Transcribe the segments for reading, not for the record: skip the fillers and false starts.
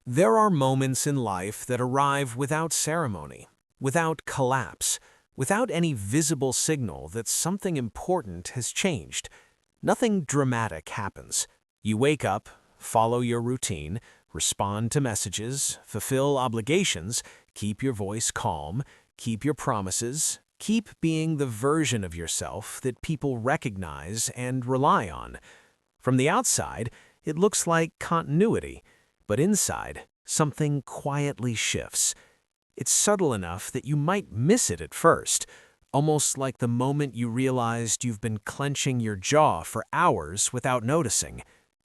There are moments in life that arrive without ceremony, without collapse, without any visible signal that something important has changed. Nothing dramatic happens. You wake up, follow your routine, respond to messages, fulfill obligations, keep your voice calm, keep your promises, keep being the version of yourself that people recognize and rely on. From the outside, it looks like continuity. But inside, something quietly shifts. It's subtle enough that you might miss it at first, almost like the moment you realized you've been clenching your jaw for hours without noticing.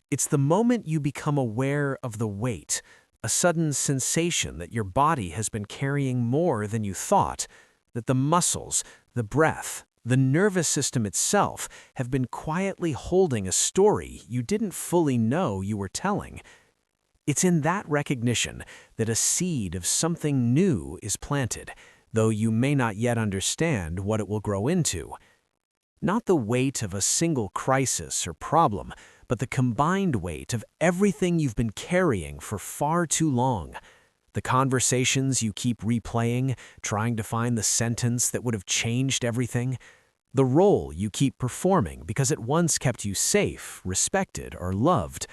It's the moment you become aware of the weight, a sudden sensation that your body has been carrying more than you thought, that the muscles, the breath, the nervous system itself have been quietly holding a story you didn't fully know you were telling. It's in that recognition that a seed of something new is planted, though you may not yet understand what it will grow into. Not the weight of a single crisis or problem, but the combined weight of everything you've been carrying for far too long. The conversations you keep replaying, trying to find the sentence that would have changed everything. The role you keep performing because it once kept you safe, respected, or loved.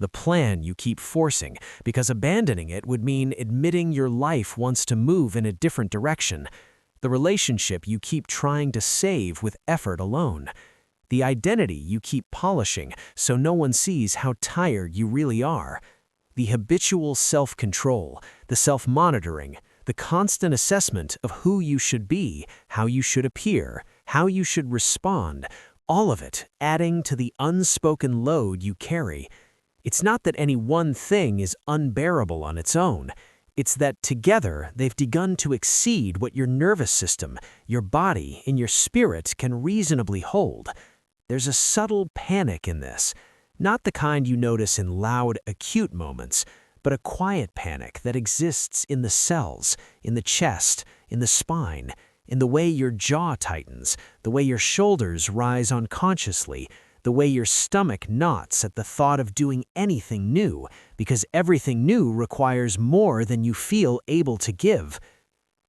The plan you keep forcing, because abandoning it would mean admitting your life wants to move in a different direction. The relationship you keep trying to save with effort alone. The identity you keep polishing so no one sees how tired you really are. The habitual self-control, the self-monitoring, the constant assessment of who you should be, how you should appear, how you should respond, all of it adding to the unspoken load you carry. It's not that any one thing is unbearable on its own. It's that together they've begun to exceed what your nervous system, your body, and your spirit can reasonably hold. There's a subtle panic in this, not the kind you notice in loud, acute moments, but a quiet panic that exists in the cells, in the chest, in the spine, in the way your jaw tightens, the way your shoulders rise unconsciously, the way your stomach knots at the thought of doing anything new, because everything new requires more than you feel able to give.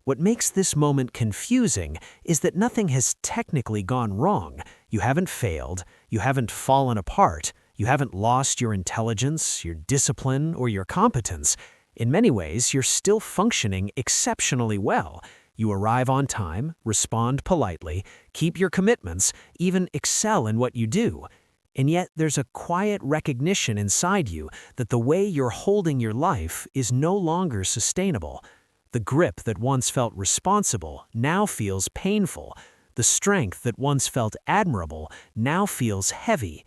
What makes this moment confusing is that nothing has technically gone wrong. You haven't failed, you haven't fallen apart, you haven't lost your intelligence, your discipline, or your competence. In many ways, you're still functioning exceptionally well. You arrive on time, respond politely, keep your commitments, even excel in what you do. And yet there's a quiet recognition inside you that the way you're holding your life is no longer sustainable. The grip that once felt responsible now feels painful. The strength that once felt admirable now feels heavy.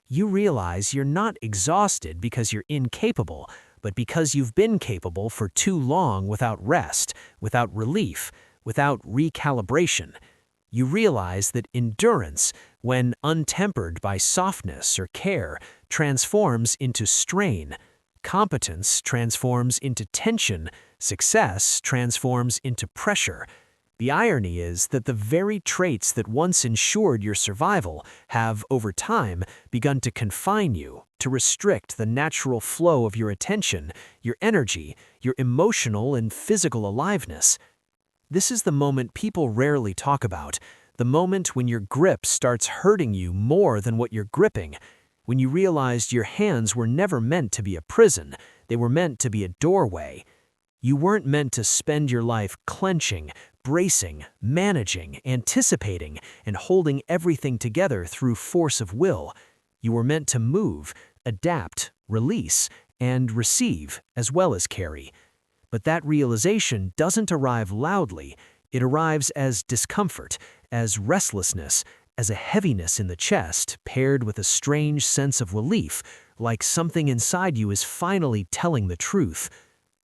You realize you're not exhausted because you're incapable, but because you've been capable for too long without rest, without relief, without recalibration. You realize that endurance, when untempered by softness or care, transforms into strain. Competence transforms into tension. Success transforms into pressure. The irony is that the very traits that once ensured your survival have, over time, begun to confine you, to restrict the natural flow of your attention, your energy, your emotional and physical aliveness. This is the moment people rarely talk about, the moment when your grip starts hurting you more than what you're gripping, when you realized your hands were never meant to be a prison, they were meant to be a doorway. You weren't meant to spend your life clenching, bracing, managing, anticipating, and holding everything together through force of will. You were meant to move, adapt, release, and receive, as well as carry. But that realization doesn't arrive loudly. It arrives as discomfort, as restlessness, as a heaviness in the chest paired with a strange sense of relief, like something inside you is finally telling the truth.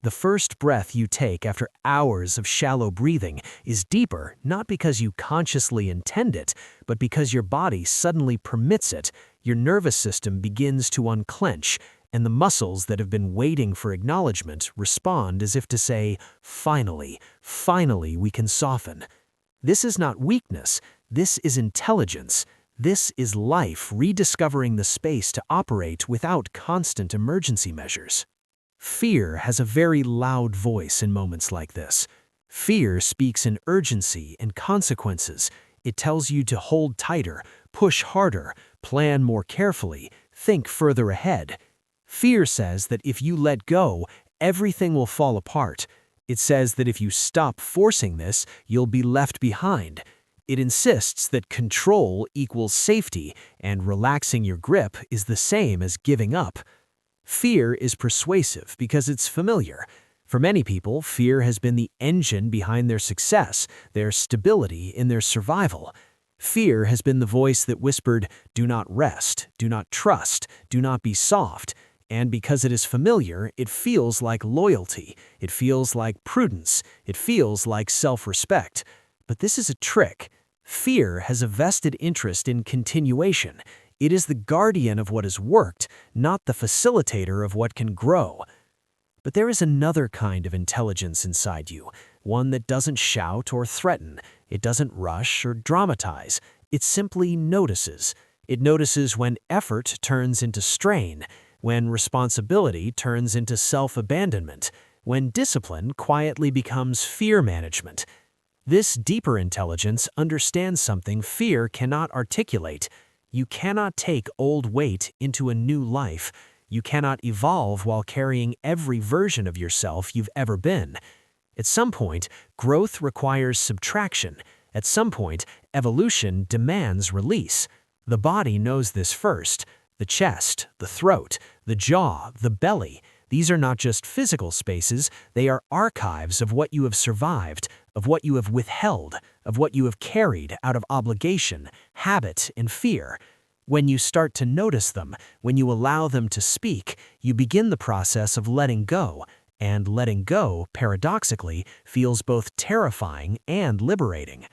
The first breath you take after hours of shallow breathing is deeper, not because you consciously intend it, but because your body suddenly permits it. Your nervous system begins to unclench, and the muscles that have been waiting for acknowledgement respond as if to say, finally, finally we can soften. This is not weakness, this is intelligence. This is life rediscovering the space to operate without constant emergency measures. Fear has a very loud voice in moments like this. Fear speaks in urgency and consequences. It tells you to hold tighter, push harder, plan more carefully, think further ahead. Fear says that if you let go, everything will fall apart. It says that if you stop forcing this, you'll be left behind. It insists that control equals safety, and relaxing your grip is the same as giving up. Fear is persuasive because it's familiar. For many people, fear has been the engine behind their success, their stability in their survival. Fear has been the voice that whispered, "Do not rest, do not trust, do not be soft." And because it is familiar, it feels like loyalty, it feels like prudence, it feels like self-respect. But this is a trick. Fear has a vested interest in continuation. It is the guardian of what has worked, not the facilitator of what can grow. But there is another kind of intelligence inside you, one that doesn't shout or threaten. It doesn't rush or dramatize. It simply notices. It notices when effort turns into strain, when responsibility turns into self-abandonment, when discipline quietly becomes fear management. This deeper intelligence understands something fear cannot articulate. You cannot take old weight into a new life. You cannot evolve while carrying every version of yourself you've ever been. At some point, growth requires subtraction. At some point, evolution demands release. The body knows this first. The chest, the throat, the jaw, the belly. These are not just physical spaces, they are archives of what you have survived, of what you have withheld, of what you have carried out of obligation, habit, and fear. When you start to notice them, when you allow them to speak, you begin the process of letting go. And letting go, paradoxically, feels both terrifying and liberating.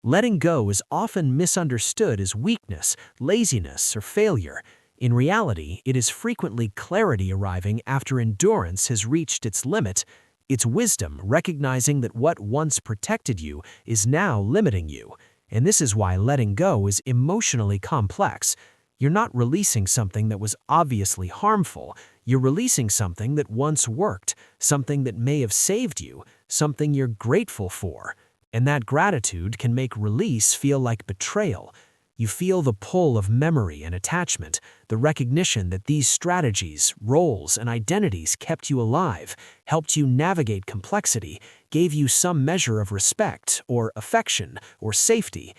Letting go is often misunderstood as weakness, laziness, or failure. In reality, it is frequently clarity arriving after endurance has reached its limit. It's wisdom recognizing that what once protected you is now limiting you. And this is why letting go is emotionally complex. You're not releasing something that was obviously harmful. You're releasing something that once worked, something that may have saved you, something you're grateful for. And that gratitude can make release feel like betrayal. You feel the pull of memory and attachment, the recognition that these strategies, roles, and identities kept you alive, helped you navigate complexity, gave you some measure of respect or affection or safety.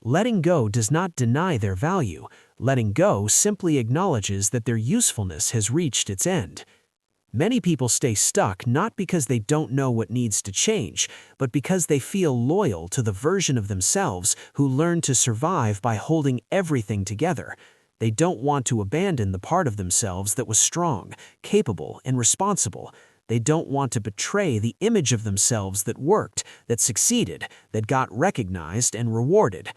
Letting go does not deny their value. Letting go simply acknowledges that their usefulness has reached its end. Many people stay stuck not because they don't know what needs to change, but because they feel loyal to the version of themselves who learned to survive by holding everything together. They don't want to abandon the part of themselves that was strong, capable, and responsible. They don't want to betray the image of themselves that worked, that succeeded, that got recognized and rewarded.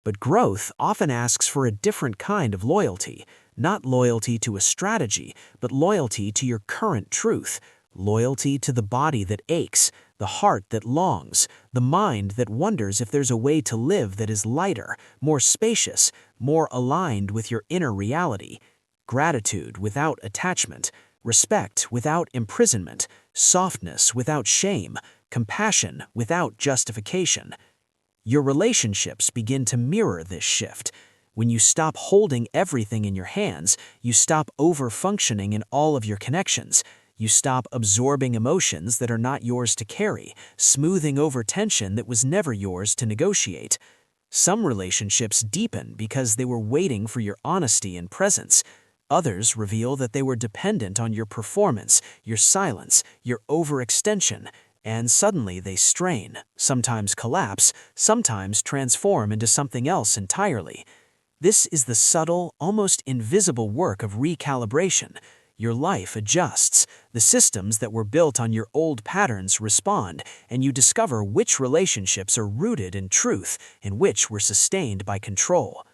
But growth often asks for a different kind of loyalty. Not loyalty to a strategy, but loyalty to your current truth. Loyalty to the body that aches, the heart that longs, the mind that wonders if there's a way to live that is lighter, more spacious, more aligned with your inner reality. Gratitude without attachment, respect without imprisonment, softness without shame, compassion without justification. Your relationships begin to mirror this shift. When you stop holding everything in your hands, you stop over-functioning in all of your connections. You stop absorbing emotions that are not yours to carry, smoothing over tension that was never yours to negotiate. Some relationships deepen because they were waiting for your honesty and presence. Others reveal that they were dependent on your performance, your silence, your overextension, and suddenly they strain, sometimes collapse, sometimes transform into something else entirely. This is the subtle, almost invisible work of recalibration. Your life adjusts, the systems that were built on your old patterns respond, and you discover which relationships are rooted in truth and which were sustained by control.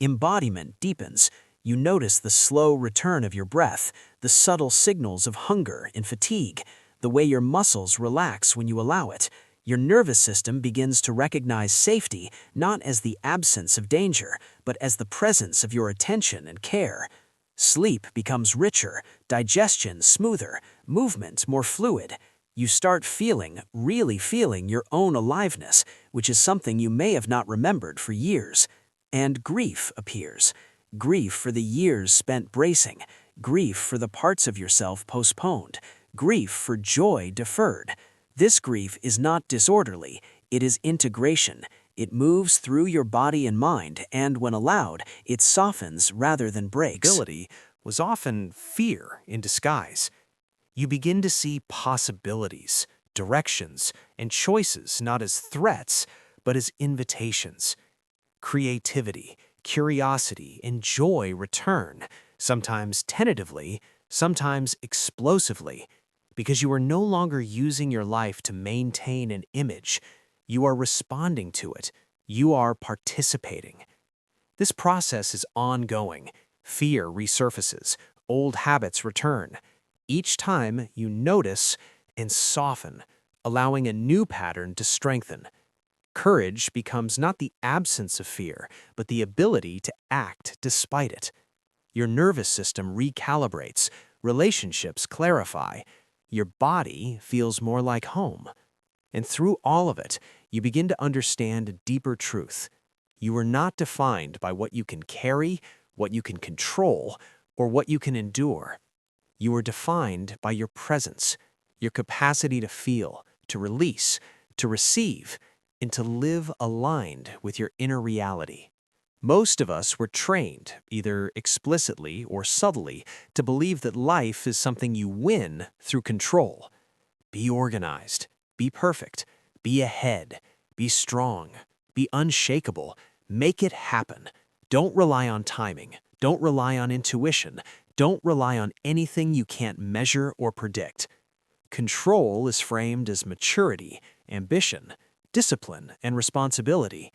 Embodiment deepens. You notice the slow return of your breath, the subtle signals of hunger and fatigue, the way your muscles relax when you allow it. Your nervous system begins to recognize safety not as the absence of danger, but as the presence of your attention and care. Sleep becomes richer, digestion smoother, movement more fluid. You start really feeling your own aliveness, which is something you may have not remembered for years. And grief appears. Grief for the years spent bracing, grief for the parts of yourself postponed, grief for joy deferred. This grief is not disorderly, it is integration. It moves through your body and mind, and when allowed, it softens rather than breaks. Ability was often fear in disguise. You begin to see possibilities, directions, and choices not as threats, but as invitations. Creativity, curiosity, and joy return, sometimes tentatively, sometimes explosively, because you are no longer using your life to maintain an image. You are responding to it. You are participating. This process is ongoing. Fear resurfaces. Old habits return. Each time you notice and soften, allowing a new pattern to strengthen. Courage becomes not the absence of fear, but the ability to act despite it. Your nervous system recalibrates, relationships clarify, your body feels more like home. And through all of it, you begin to understand a deeper truth. You are not defined by what you can carry, what you can control, or what you can endure. You are defined by your presence, your capacity to feel, to release, to receive, and to live aligned with your inner reality. Most of us were trained, either explicitly or subtly, to believe that life is something you win through control. Be organized, be perfect, be ahead, be strong, be unshakable, make it happen. Don't rely on timing, don't rely on intuition, don't rely on anything you can't measure or predict. Control is framed as maturity, ambition, discipline, and responsibility.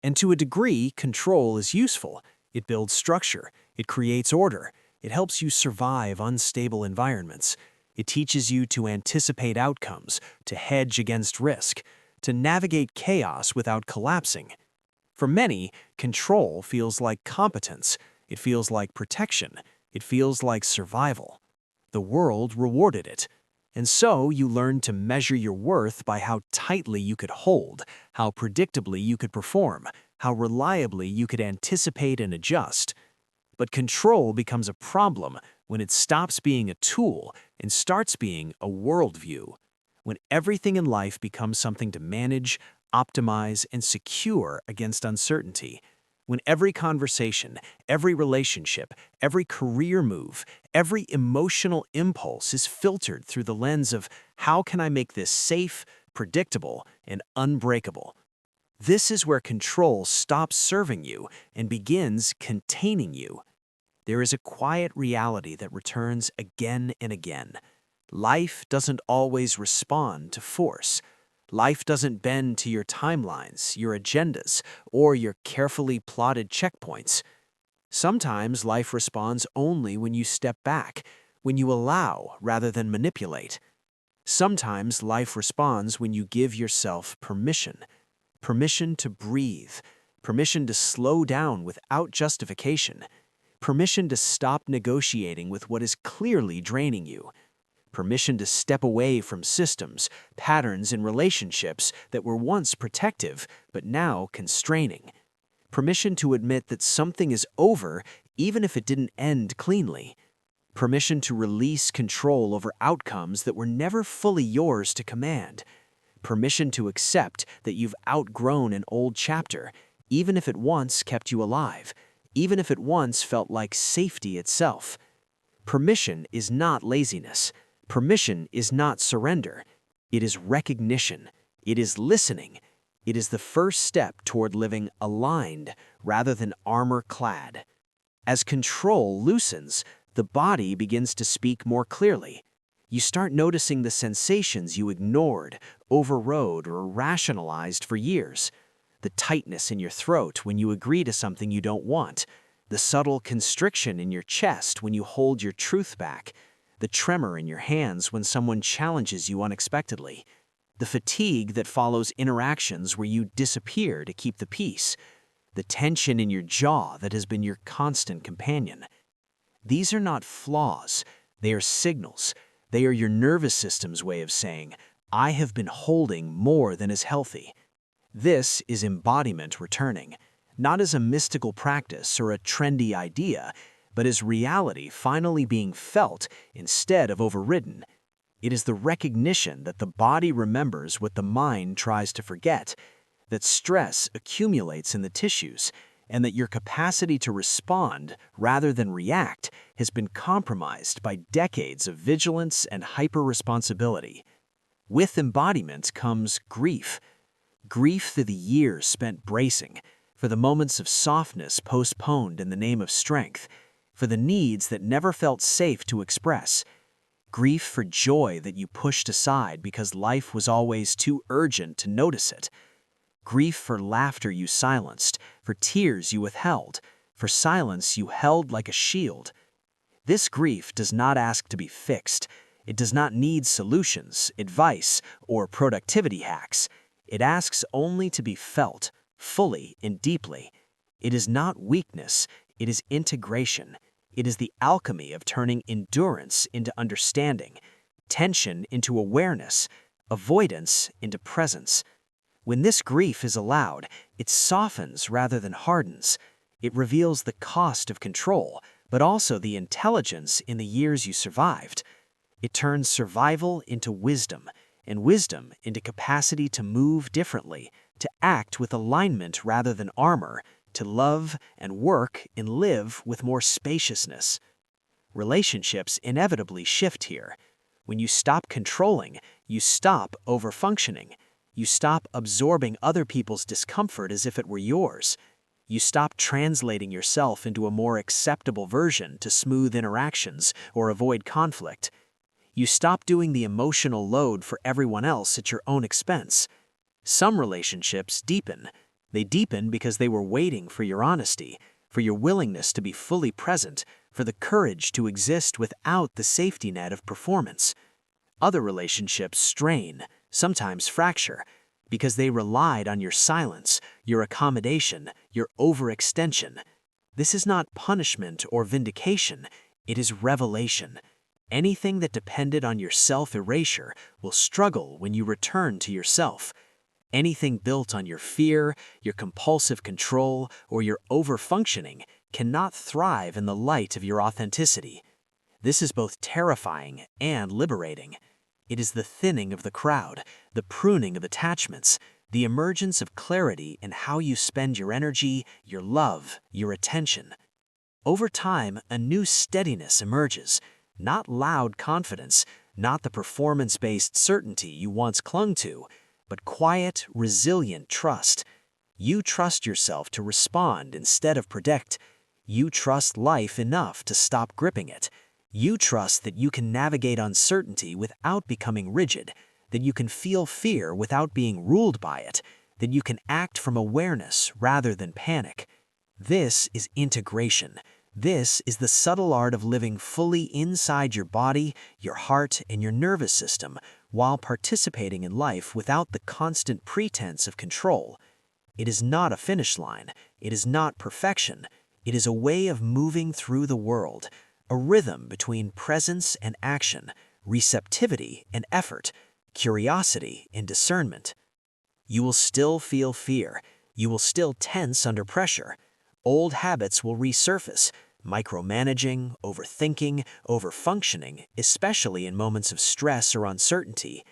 And to a degree, control is useful. It builds structure, it creates order, it helps you survive unstable environments. It teaches you to anticipate outcomes, to hedge against risk, to navigate chaos without collapsing. For many, control feels like competence, it feels like protection, it feels like survival. The world rewarded it. And so you learn to measure your worth by how tightly you could hold, how predictably you could perform, how reliably you could anticipate and adjust. But control becomes a problem when it stops being a tool and starts being a worldview. When everything in life becomes something to manage, optimize, and secure against uncertainty. When every conversation, every relationship, every career move, every emotional impulse is filtered through the lens of how can I make this safe, predictable, and unbreakable. This is where control stops serving you and begins containing you. There is a quiet reality that returns again and again. Life doesn't always respond to force. Life doesn't bend to your timelines, your agendas, or your carefully plotted checkpoints. Sometimes life responds only when you step back, when you allow rather than manipulate. Sometimes life responds when you give yourself permission. Permission to breathe, permission to slow down without justification, permission to stop negotiating with what is clearly draining you. Permission to step away from systems, patterns, and relationships that were once protective but now constraining. Permission to admit that something is over even if it didn't end cleanly. Permission to release control over outcomes that were never fully yours to command. Permission to accept that you've outgrown an old chapter, even if it once kept you alive, even if it once felt like safety itself. Permission is not laziness. Permission is not surrender. It is recognition. It is listening. It is the first step toward living aligned rather than armor-clad. As control loosens, the body begins to speak more clearly. You start noticing the sensations you ignored, overrode, or rationalized for years. The tightness in your throat when you agree to something you don't want. The subtle constriction in your chest when you hold your truth back. The tremor in your hands when someone challenges you unexpectedly. The fatigue that follows interactions where you disappear to keep the peace. The tension in your jaw that has been your constant companion. These are not flaws, they are signals. They are your nervous system's way of saying, I have been holding more than is healthy. This is embodiment returning, not as a mystical practice or a trendy idea, but as reality finally being felt instead of overridden. It is the recognition that the body remembers what the mind tries to forget, that stress accumulates in the tissues, and that your capacity to respond rather than react has been compromised by decades of vigilance and hyper-responsibility. With embodiment comes grief. Grief for the years spent bracing, for the moments of softness postponed in the name of strength, for the needs that never felt safe to express. Grief for joy that you pushed aside because life was always too urgent to notice it. Grief for laughter you silenced, for tears you withheld, for silence you held like a shield. This grief does not ask to be fixed. It does not need solutions, advice, or productivity hacks. It asks only to be felt, fully and deeply. It is not weakness, it is integration. It is the alchemy of turning endurance into understanding, tension into awareness, avoidance into presence. When this grief is allowed, it softens rather than hardens. It reveals the cost of control, but also the intelligence in the years you survived. It turns survival into wisdom, and wisdom into capacity to move differently, to act with alignment rather than armor, to love and work and live with more spaciousness. Relationships inevitably shift here. When you stop controlling, you stop overfunctioning. You stop absorbing other people's discomfort as if it were yours. You stop translating yourself into a more acceptable version to smooth interactions or avoid conflict. You stop doing the emotional load for everyone else at your own expense. Some relationships deepen. They deepen because they were waiting for your honesty, for your willingness to be fully present, for the courage to exist without the safety net of performance. Other relationships strain, sometimes fracture, because they relied on your silence, your accommodation, your overextension. This is not punishment or vindication, it is revelation. Anything that depended on your self-erasure will struggle when you return to yourself. Anything built on your fear, your compulsive control, or your overfunctioning cannot thrive in the light of your authenticity. This is both terrifying and liberating. It is the thinning of the crowd, the pruning of attachments, the emergence of clarity in how you spend your energy, your love, your attention. Over time, a new steadiness emerges, not loud confidence, not the performance-based certainty you once clung to, but quiet, resilient trust. You trust yourself to respond instead of predict. You trust life enough to stop gripping it. You trust that you can navigate uncertainty without becoming rigid, that you can feel fear without being ruled by it, that you can act from awareness rather than panic. This is integration. This is the subtle art of living fully inside your body, your heart, and your nervous system while participating in life without the constant pretense of control. It is not a finish line. It is not perfection. It is a way of moving through the world, a rhythm between presence and action, receptivity and effort, curiosity and discernment. You will still feel fear. You will still tense under pressure. Old habits will resurface, micromanaging, overthinking, overfunctioning, especially in moments of stress or uncertainty.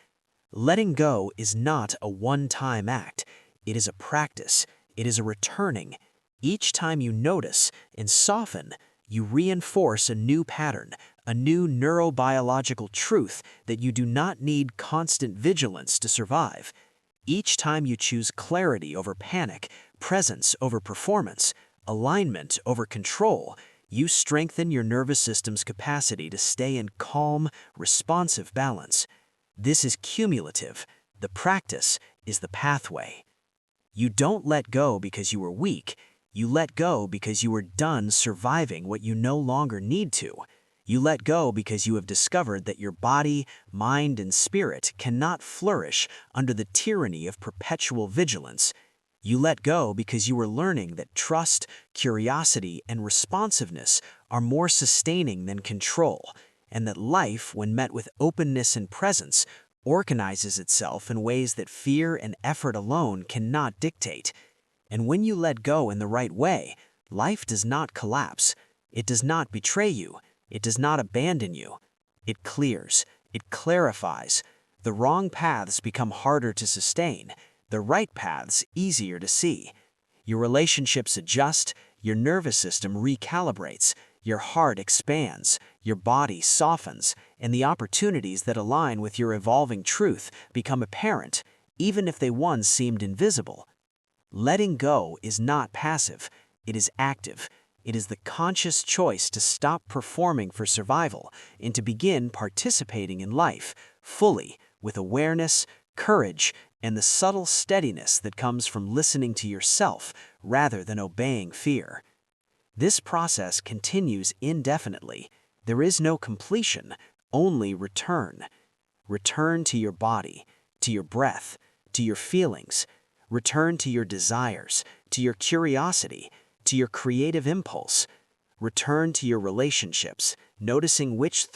Letting go is not a one-time act. It is a practice. It is a returning. Each time you notice and soften, you reinforce a new pattern, a new neurobiological truth that you do not need constant vigilance to survive. Each time you choose clarity over panic, presence over performance, alignment over control, you strengthen your nervous system's capacity to stay in calm, responsive balance. This is cumulative. The practice is the pathway. You don't let go because you are weak. You let go because you are done surviving what you no longer need to. You let go because you have discovered that your body, mind, and spirit cannot flourish under the tyranny of perpetual vigilance. You let go because you were learning that trust, curiosity, and responsiveness are more sustaining than control, and that life, when met with openness and presence, organizes itself in ways that fear and effort alone cannot dictate. And when you let go in the right way, life does not collapse. It does not betray you. It does not abandon you. It clears. It clarifies. The wrong paths become harder to sustain. The right paths easier to see. Your relationships adjust. Your nervous system recalibrates. Your heart expands. Your body softens. And the opportunities that align with your evolving truth become apparent, even if they once seemed invisible. Letting go is not passive, it is active. It is the conscious choice to stop performing for survival and to begin participating in life fully, with awareness, courage, and the subtle steadiness that comes from listening to yourself rather than obeying fear. This process continues indefinitely. There is no completion, only return. Return to your body, to your breath, to your feelings. Return to your desires, to your curiosity, to your creative impulse. Return to your relationships, noticing which